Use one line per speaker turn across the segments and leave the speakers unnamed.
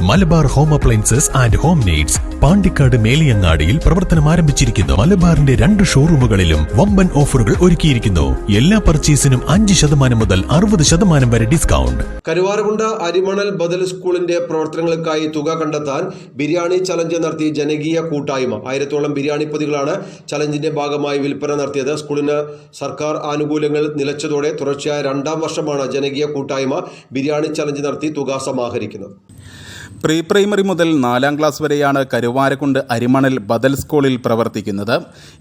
Malabar home appliances and home needs Pandikkad മേലിയങ്ങാടിയിൽ പ്രവർത്തനം ആരംഭിച്ചിരിക്കുന്നു. മലബാറിന്റെ 2 ഷോറൂമുകളിലും വമ്പൻ ഓഫറുകൾ ഒരുക്കിയിരിക്കുന്നു. എല്ലാ പർച്ചേസിനും 5% മുതൽ 60% വരെ ഡിസ്കൗണ്ട്.
കരുവാരകുണ്ട് അരിമണൽ ബദൽ സ്കൂളിന്റെ പ്രവർത്തനങ്ങൾക്കായി തുക കണ്ടെത്താൻ ബിരിയാണി ചലഞ്ച് നടത്തി ജനകീയ കൂട്ടായ്മ. 1000ഓളം ബിരിയാണി പൊതികളാണ് ചലഞ്ചിന്റെ ഭാഗമായി വിൽപ്പന നടത്തിയത്. സ്കൂളിന് സർക്കാർ ആനുകൂല്യങ്ങൾ നിലച്ചതോടെ തുടർച്ചയായ 2ാം വർഷമാണ് ജനകീയ കൂട്ടായ്മ ബിരിയാണി ചലഞ്ച് നടത്തി തുക സമാഹരിക്കുന്നത്.
പ്രീ പ്രൈമറി മുതൽ 4ാം ക്ലാസ് വരെയാണ് കരുവാരക്കുണ്ട് അരിമണൽ ബദൽ സ്കൂളിൽ പ്രവർത്തിക്കുന്നത്.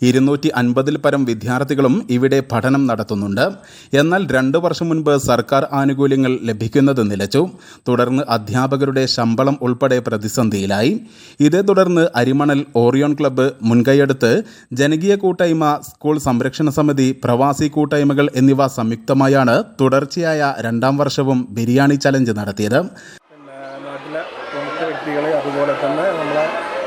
250-ൽ പരം വിദ്യാർത്ഥികളും ഇവിടെ പഠനം നടത്തുന്നുണ്ട്. എന്നാൽ 2 വർഷം മുൻപ് സർക്കാർ ആനുകൂല്യങ്ങൾ ലഭിക്കുന്നത് നിലച്ചു. തുടർന്ന് അധ്യാപകരുടെ ശമ്പളം ഉൾപ്പെടെ പ്രതിസന്ധിയിലായി. ഇതേ തുടർന്ന് അരിമണൽ ഓറിയോൺ ക്ലബ്ബ് മുൻകൈയെടുത്ത് ജനകീയ കൂട്ടായ്മ, സ്കൂൾ സംരക്ഷണ സമിതി, പ്രവാസി കൂട്ടായ്മകൾ എന്നിവ സംയുക്തമായാണ് തുടർച്ചയായ 2ാം വർഷവും ബിരിയാണി ചലഞ്ച് നടത്തിയത്.
പ്രമുഖ വ്യക്തികൾ, അതുപോലെ തന്നെ നമ്മളെ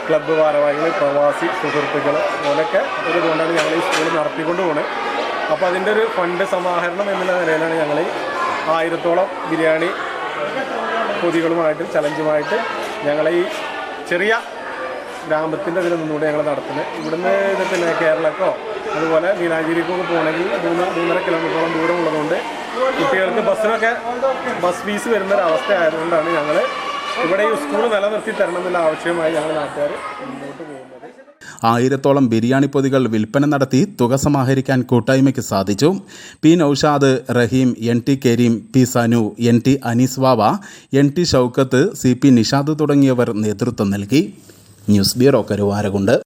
ക്ലബ്ബ് ഭാരവാഹികൾ, പ്രവാസി സുഹൃത്തുക്കൾ പോലൊക്കെ ഇതുകൊണ്ടാണ് ഞങ്ങൾ ഈ സ്കൂൾ നടത്തിക്കൊണ്ട് പോകുന്നത്. അപ്പോൾ അതിൻ്റെ ഒരു ഫണ്ട് സമാഹരണം എന്നുള്ള നിലയിലാണ് ഞങ്ങൾ 1000ഓളം ബിരിയാണി പൊതികളുമായിട്ട് ചലഞ്ചുമായിട്ട് ഞങ്ങൾ ഈ ചെറിയ ഗ്രാമത്തിൻ്റെ ഇതിൽ നിന്നുകൂടെ ഞങ്ങൾ നടത്തുന്നത്. ഇവിടുന്ന് പിന്നെ കേരളക്കോ അതുപോലെ മീനാഞ്ചേരിക്കൊക്കെ പോകണമെങ്കിൽ 3-3.5 കിലോമീറ്ററോളം ദൂരം ഉള്ളതുകൊണ്ട് കുട്ടികൾക്ക് ബസ് ഫീസ് വരുന്നൊരവസ്ഥ ആയതുകൊണ്ടാണ് ഞങ്ങൾ ഇവിടെ ഈ സ്കൂൾ നിലനിർത്തി തരണം എന്നുള്ള ആവശ്യമായി ഞങ്ങൾ നാട്ടുകാർ മുന്നോട്ട് പോകുന്നത്.
1000ഓളം ബിരിയാണി പൊതികൾ വിൽപ്പന നടത്തി തുക സമാഹരിക്കാൻ കൂട്ടായ്മയ്ക്ക് സാധിച്ചു. P Naushad, Raheem, NT Kareem, P Sanu, NT Anees Vava, NT Shoukath, CP Nishad തുടങ്ങിയവർ നേതൃത്വം നൽകി. News bureau, Karuvarakundu.